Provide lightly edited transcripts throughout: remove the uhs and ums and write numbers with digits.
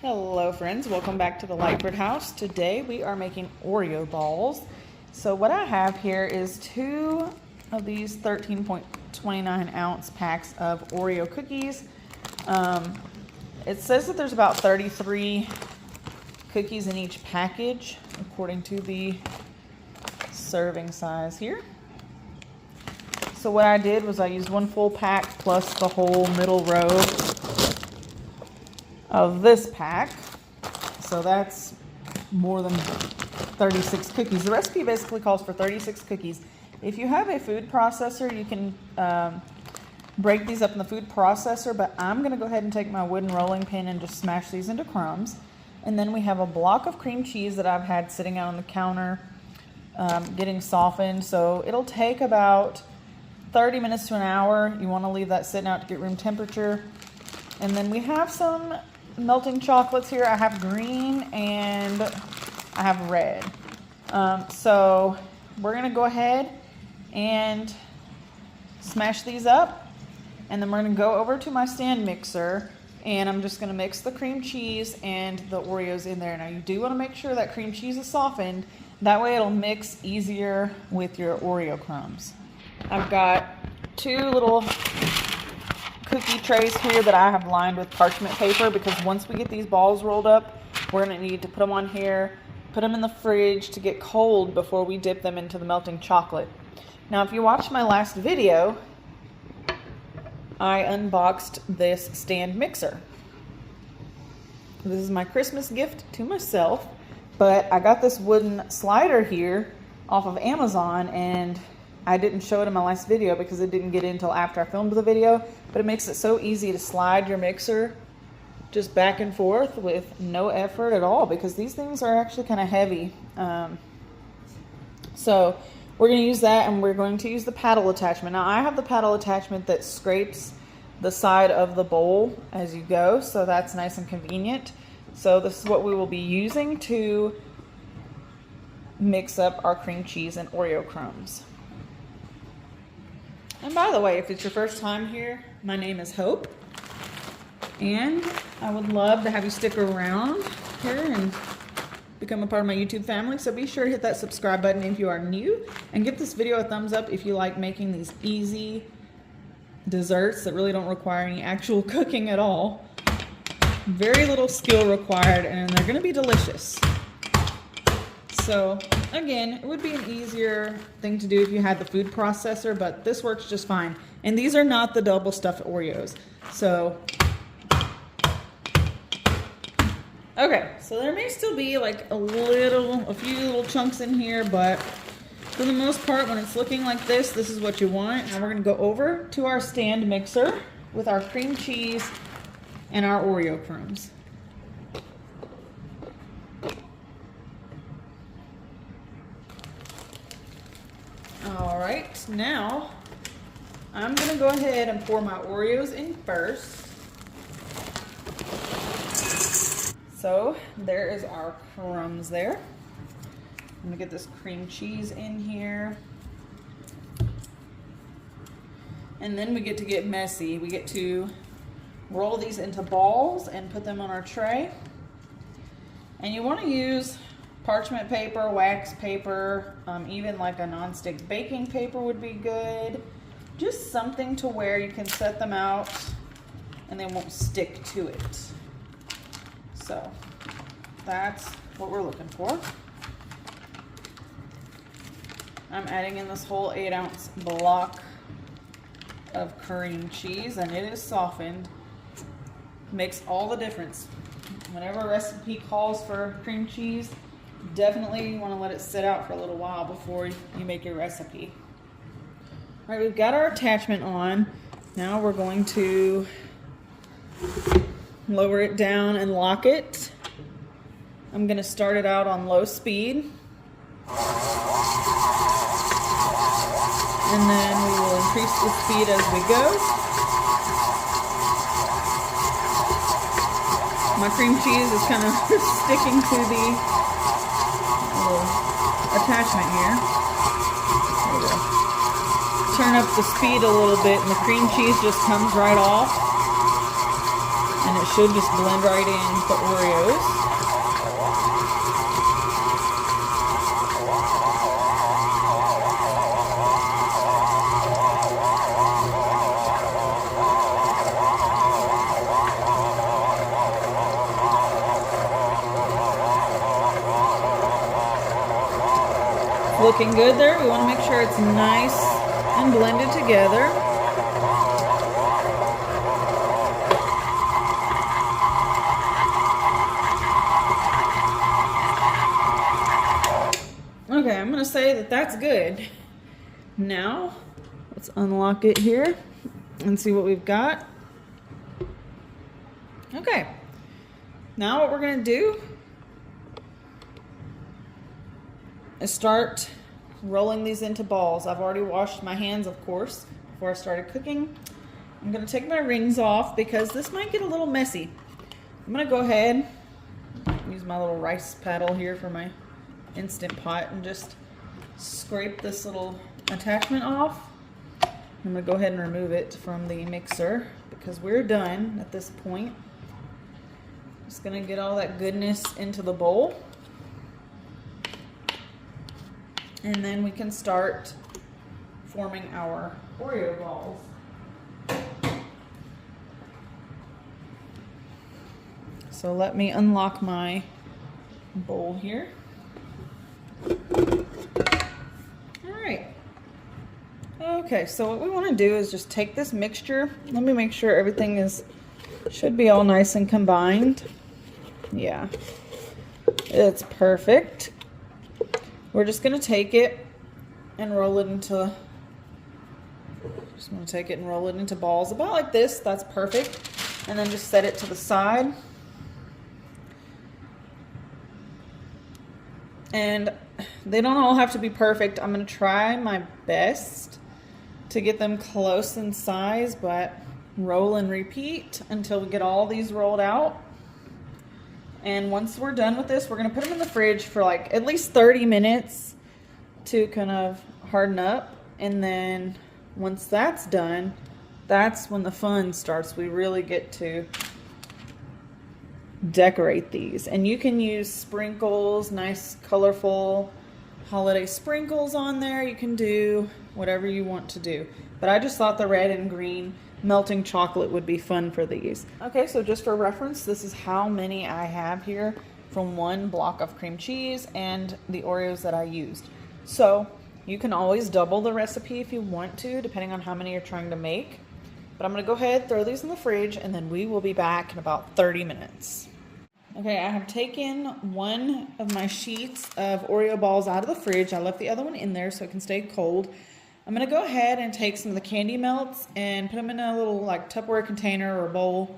Hello friends, welcome back to the Lightford house. Today we are making Oreo balls. So what I have here is 2 of these 13.29 ounce packs of Oreo cookies. It says that there's about 33 cookies in each package according to the serving size here. So what I did was I used 1 full pack plus the whole middle row of this pack. So that's more than 36 cookies. The recipe basically calls for 36 cookies. If you have a food processor, you can break these up in the food processor, but I'm going to go ahead and take my wooden rolling pin and just smash these into crumbs. And then we have a block of cream cheese that I've had sitting out on the counter getting softened. So it'll take about 30 minutes to an hour. You want to leave that sitting out to get room temperature. And then we have some melting chocolates here. I have green and I have red. So we're going to go ahead and smash these up. And then we're going to go over to my stand mixer and I'm just going to mix the cream cheese and the Oreos in there. Now you do want to make sure that cream cheese is softened. That way it'll mix easier with your Oreo crumbs. I've got 2 little cookie trays here that I have lined with parchment paper because once we get these balls rolled up, we're going to need to put them on here, put them in the fridge to get cold before we dip them into the melting chocolate. Now, if you watched my last video, I unboxed this stand mixer. This is my Christmas gift to myself, but I got this wooden slider here off of Amazon, and I didn't show it in my last video because it didn't get in until after I filmed the video, but it makes it so easy to slide your mixer just back and forth with no effort at all because these things are actually kind of heavy. So we're going to use that, and we're going to use the paddle attachment. Now I have the paddle attachment that scrapes the side of the bowl as you go, so that's nice and convenient. So this is what we will be using to mix up our cream cheese and Oreo crumbs. And by the way, if it's your first time here, my name is Hope, and I would love to have you stick around here and become a part of my YouTube family. So be sure to hit that subscribe button if you are new, and give this video a thumbs up if you like making these easy desserts that really don't require any actual cooking at all. Very little skill required, and they're going to be delicious. So again, it would be an easier thing to do if you had the food processor, but this works just fine. And these are not the double stuffed Oreos. So, okay, so there may still be like a few little chunks in here, but for the most part, when it's looking like this is what you want. Now we're gonna go over to our stand mixer with our cream cheese and our Oreo crumbs. Alright, now I'm going to go ahead and pour my Oreos in first. So there is our crumbs there. I'm going to get this cream cheese in here. And then we get messy. We get to roll these into balls and put them on our tray. And you want to use parchment paper, wax paper, even like a non-stick baking paper would be good. Just something to where you can set them out and they won't stick to it. So that's what we're looking for. I'm adding in this whole 8-ounce block of cream cheese, and it is softened. Makes all the difference. Whenever a recipe calls for cream cheese, definitely want to let it sit out for a little while before you make your recipe. All right, we've got our attachment on. Now we're going to lower it down and lock it. I'm going to start it out on low speed. And then we will increase the speed as we go. My cream cheese is kind of sticking to the attachment here. There we go. Turn up the speed a little bit and the cream cheese just comes right off. And it should just blend right in the Oreos. Looking good there. We want to make sure it's nice and blended together. Okay, I'm going to say that that's good. Now, let's unlock it here and see what we've got. Okay, now what we're going to do is start rolling these into balls. I've already washed my hands, of course, before I started cooking. I'm going to take my rings off because this might get a little messy. I'm going to go ahead, use my little rice paddle here for my Instant Pot and just scrape this little attachment off. I'm going to go ahead and remove it from the mixer because we're done at this point. Just going to get all that goodness into the bowl. And then we can start forming our Oreo balls. So let me unlock my bowl here. All right. Okay, so what we want to do is just take this mixture. Let me make sure everything should be all nice and combined. Yeah, it's perfect. We're just going to take it and roll it into, balls about like this. That's perfect. And then just set it to the side. And they don't all have to be perfect. I'm going to try my best to get them close in size, but roll and repeat until we get all these rolled out. And once we're done with this, we're going to put them in the fridge for like at least 30 minutes to kind of harden up. And then once that's done, that's when the fun starts. We really get to decorate these. And you can use sprinkles, nice colorful holiday sprinkles on there. You can do whatever you want to do. But I just thought the red and green melting chocolate would be fun for these. Okay, so just for reference, this is how many I have here from one block of cream cheese and the Oreos that I used. So you can always double the recipe if you want to, depending on how many you're trying to make. But I'm gonna go ahead, throw these in the fridge, and then we will be back in about 30 minutes. Okay, I have taken one of my sheets of Oreo balls out of the fridge. I left the other one in there so it can stay cold. I'm going to go ahead and take some of the candy melts and put them in a little like Tupperware container or bowl.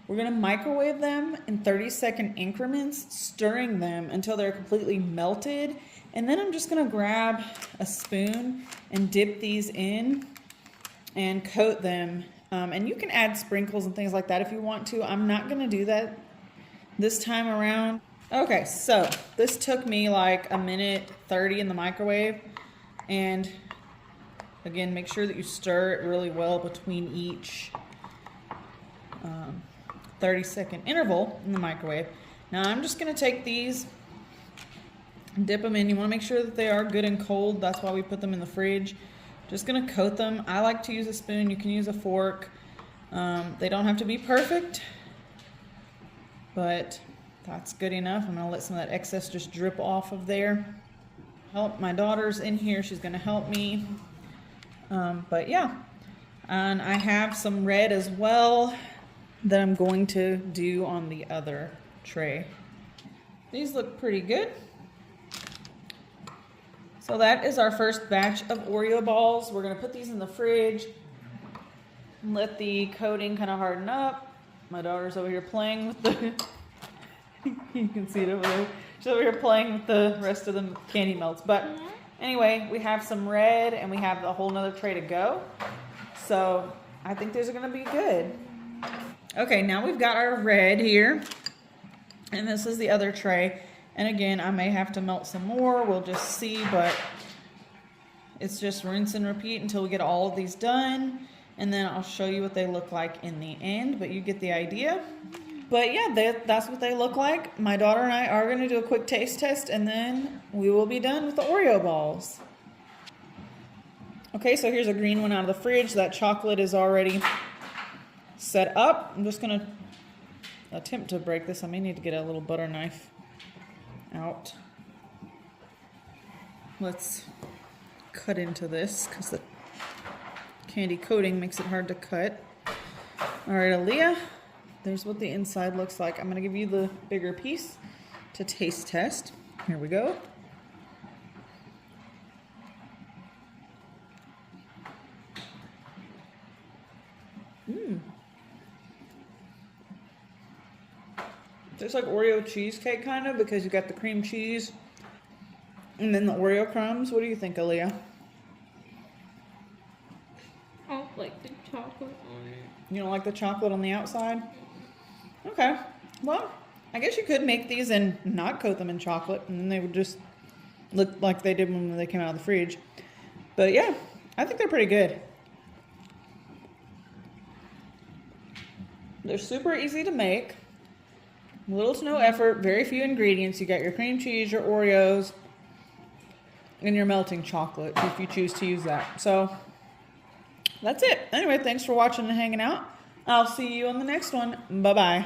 We're going to microwave them in 30-second increments, stirring them until they're completely melted. And then I'm just going to grab a spoon and dip these in and coat them. And you can add sprinkles and things like that if you want to. I'm not going to do that this time around. Okay, so this took me like a minute 30 in the microwave. And again, make sure that you stir it really well between each 30-second interval in the microwave. Now I'm just going to take these and dip them in. You want to make sure that they are good and cold. That's why we put them in the fridge. Just going to coat them. I like to use a spoon. You can use a fork. They don't have to be perfect, but that's good enough. I'm going to let some of that excess just drip off of there. My daughter's in here. She's going to help me. But yeah, and I have some red as well that I'm going to do on the other tray. These look pretty good. So that is our first batch of Oreo balls. We're going to put these in the fridge and let the coating kind of harden up. My daughter's over here playing with the, you can see it over there. She's over here playing with the rest of the candy melts. But anyway, we have some red and we have a whole nother tray to go. So I think these are going to be good. Okay, now we've got our red here. And this is the other tray. And again, I may have to melt some more. We'll just see, but it's just rinse and repeat until we get all of these done. and then I'll show you what they look like in the end, but you get the idea. But yeah, that's what they look like. My daughter and I are going to do a quick taste test, and then we will be done with the Oreo balls. Okay, so here's a green one out of the fridge. That chocolate is already set up. I'm just going to attempt to break this. I may need to get a little butter knife out. Let's cut into this because the candy coating makes it hard to cut. All right, Aaliyah, there's what the inside looks like. I'm going to give you the bigger piece to taste test. Here we go. It's like Oreo cheesecake kind of, because you got the cream cheese and then the Oreo crumbs. What do you think, Aaliyah? I don't like the chocolate on it. You don't like the chocolate on the outside? Okay. Well, I guess you could make these and not coat them in chocolate, and then they would just look like they did when they came out of the fridge. But yeah, I think they're pretty good. They're super easy to make. Little to no effort, very few ingredients. You got your cream cheese, your Oreos, and your melting chocolate if you choose to use that. So that's it. Anyway, thanks for watching and hanging out. I'll see you on the next one. Bye-bye.